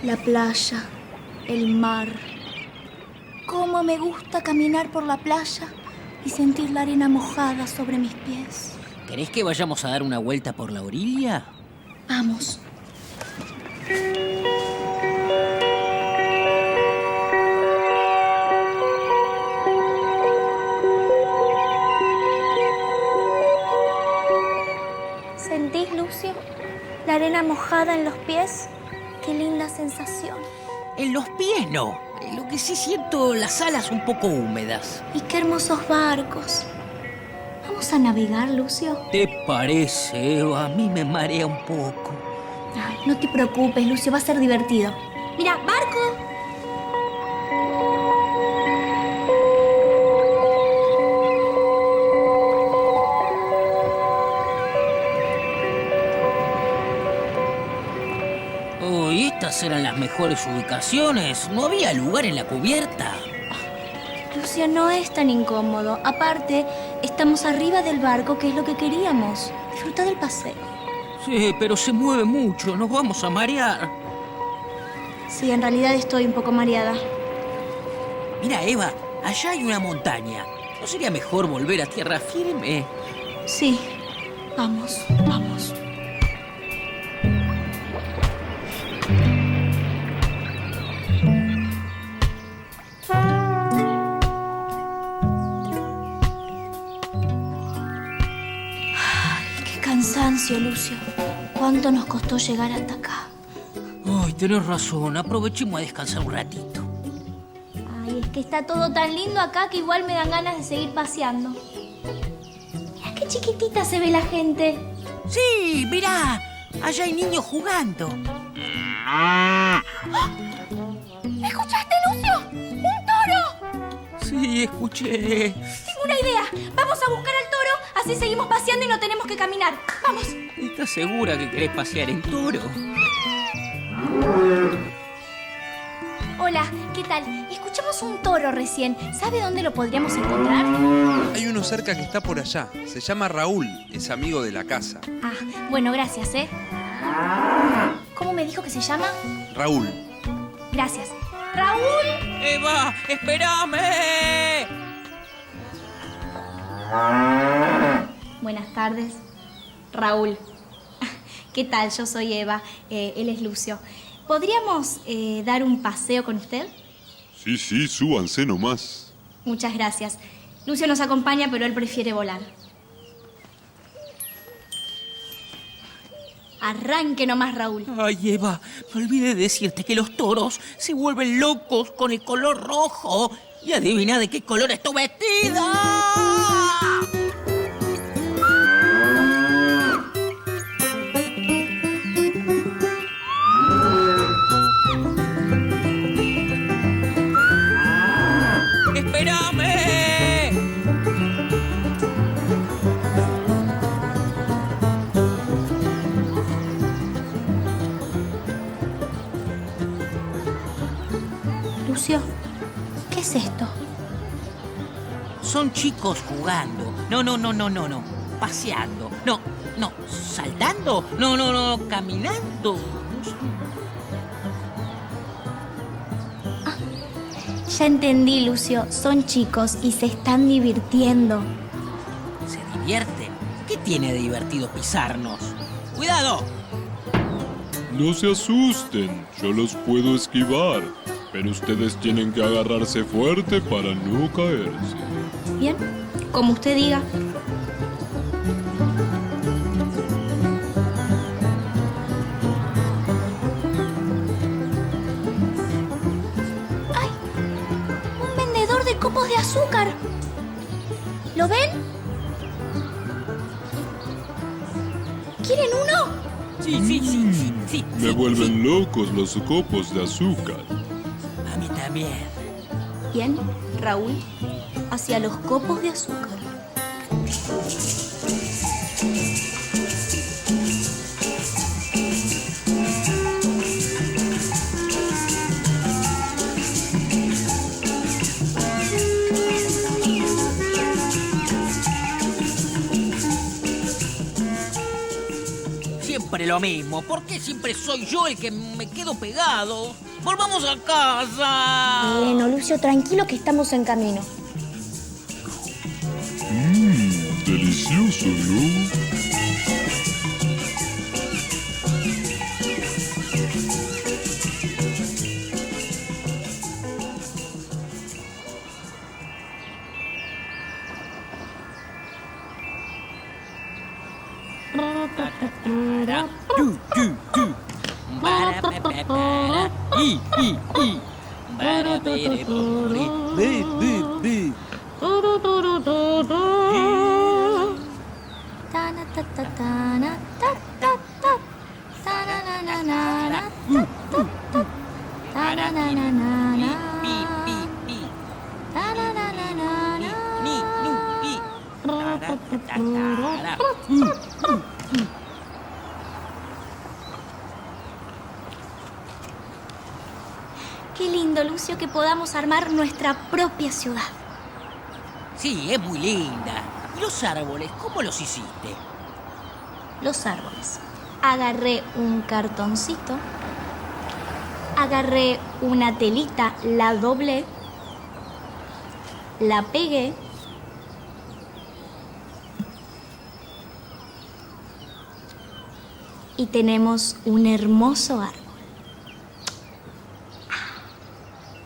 La playa, el mar. Cómo me gusta caminar por la playa y sentir la arena mojada sobre mis pies. ¿Querés que vayamos a dar una vuelta por la orilla? Vamos. ¿Sentís, Lucio? La arena mojada en los pies. ¡Qué linda sensación! En los pies no. Lo que sí siento, las alas un poco húmedas. Y qué hermosos barcos. ¿Vamos a navegar, Lucio? ¿Te parece, Eva? A mí me marea un poco. Ay, no te preocupes, Lucio. Va a ser divertido. ¡Mira, barco! Oh, ¿y estas eran las mejores ubicaciones? ¿No había lugar en la cubierta? Lucio, no es tan incómodo. Aparte, estamos arriba del barco, que es lo que queríamos. Disfruta del paseo. Sí, pero se mueve mucho. Nos vamos a marear. Sí, en realidad estoy un poco mareada. Mira, Eva, allá hay una montaña. ¿No sería mejor volver a tierra firme? Sí, vamos, vamos. Cansancio, Lucio. ¿Cuánto nos costó llegar hasta acá? Ay, tenés razón. Aprovechemos a descansar un ratito. Ay, es que está todo tan lindo acá que igual me dan ganas de seguir paseando. Mira qué chiquitita se ve la gente. Sí, mirá. Allá hay niños jugando. ¿Escuchaste, Lucio? ¡Un toro! Sí, escuché. Tengo una idea. Vamos a buscar al toro, así seguimos paseando y no tenemos que caminar. ¡Vamos! ¿Estás segura que querés pasear en toro? Hola, ¿qué tal? Escuchamos un toro recién. ¿Sabe dónde lo podríamos encontrar? Hay uno cerca que está por allá. Se llama Raúl. Es amigo de la casa. Ah, bueno, gracias, ¿eh? ¿Cómo me dijo que se llama? Raúl. Gracias. ¡Raúl! ¡Eva, espérame! Buenas tardes. Raúl. ¿Qué tal? Yo soy Eva. Él es Lucio. ¿Podríamos dar un paseo con usted? Sí, súbanse nomás. Muchas gracias. Lucio nos acompaña, pero él prefiere volar. Arranque nomás, Raúl. Ay, Eva, me olvidé decirte que los toros se vuelven locos con el color rojo. Y adivina de qué color estoy vestida. ¡Espérame! Lucio, ¿qué es esto? Son chicos jugando. No. Paseando. No. ¿Saltando? No. Caminando. Ya entendí, Lucio. Son chicos y se están divirtiendo. ¿Se divierten? ¿Qué tiene de divertido pisarnos? ¡Cuidado! No se asusten, yo los puedo esquivar, pero ustedes tienen que agarrarse fuerte para no caerse. Bien, como usted diga. ¡Ay! Un vendedor de copos de azúcar. ¿Lo ven? ¿Quieren uno? Sí. Me vuelven locos los copos de azúcar. A mí también. Bien, Raúl, hacia los copos de azúcar. Siempre lo mismo. ¿Por qué siempre soy yo el que me quedo pegado? ¡Volvamos a casa! Bueno, Lucio, tranquilo que estamos en camino. Delicioso, ¿no? Qué lindo, Lucio, que podamos armar nuestra propia ciudad. Sí, es muy linda. ¿Y los árboles, cómo los hiciste? Los árboles. Agarré un cartoncito, agarré una telita, la doblé, la pegué y tenemos un hermoso árbol.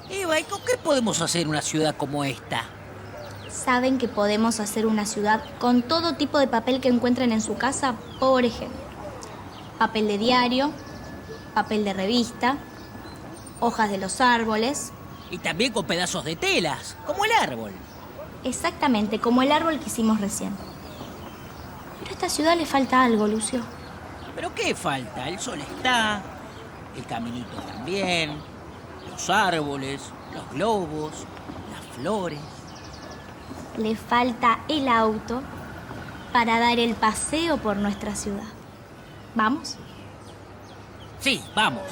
Eva, ¿y con qué podemos hacer una ciudad como esta? ¿Saben que podemos hacer una ciudad con todo tipo de papel que encuentren en su casa? Por ejemplo, papel de diario, papel de revista, hojas de los árboles. Y también con pedazos de telas, como el árbol. Exactamente, como el árbol que hicimos recién. Pero a esta ciudad le falta algo, Lucio. ¿Pero qué falta? El sol está, el caminito también, los árboles, los globos, las flores. Le falta el auto para dar el paseo por nuestra ciudad. ¿Vamos? Sí, vamos.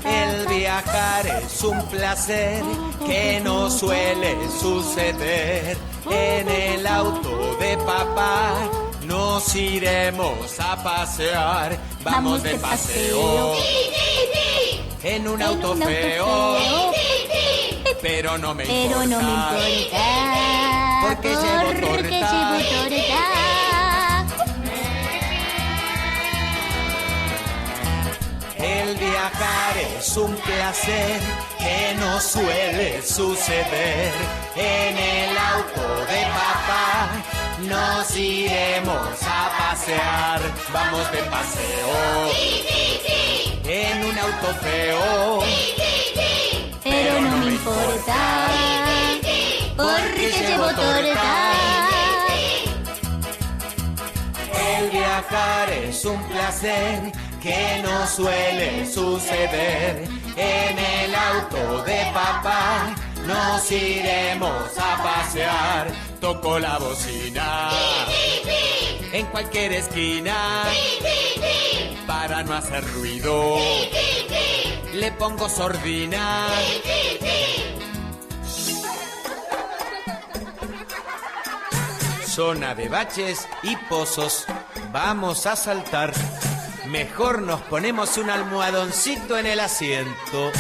El viajar es un placer que no suele suceder. En el auto de papá nos iremos a pasear. Vamos de paseo en un auto feo, pero no me importa, porque llevo torta. El viajar es un placer que no suele suceder. En el auto de papá nos iremos a pasear. Vamos de paseo en un auto feo, pero no me importa, porque llevo torta. El viajar es un placer que no suele suceder. En el auto de papá nos iremos a pasear. Toco la bocina en cualquier esquina para no hacer ruido. Le pongo sordina. Zona de baches y pozos, vamos a saltar. Mejor nos ponemos un almohadoncito en el asiento.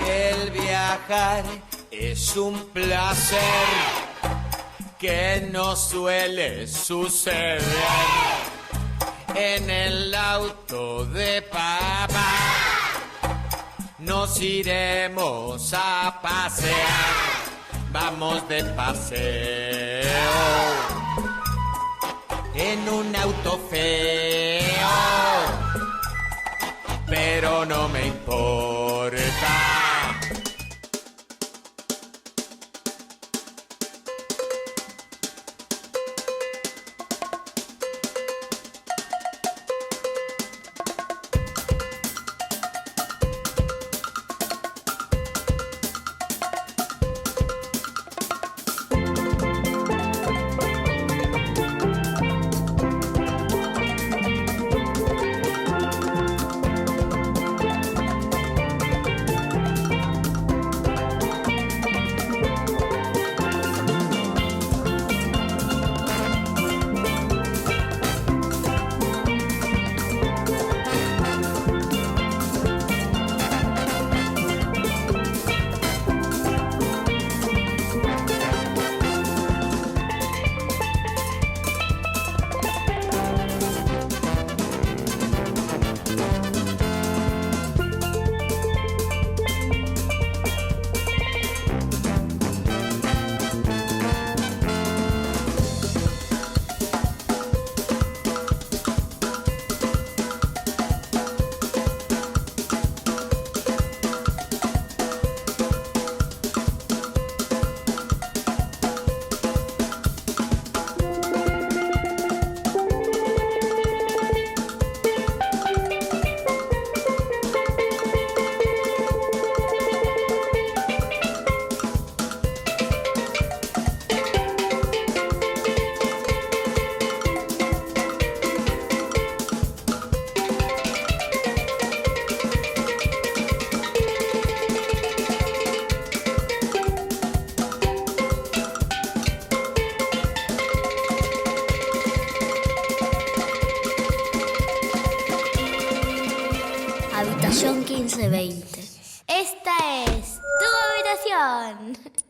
El viajar es un placer que no suele suceder. En el auto de papá nos iremos a pasear. Vamos de paseo en un auto feo, pero no me importa. Habitación 1520. Esta es tu habitación.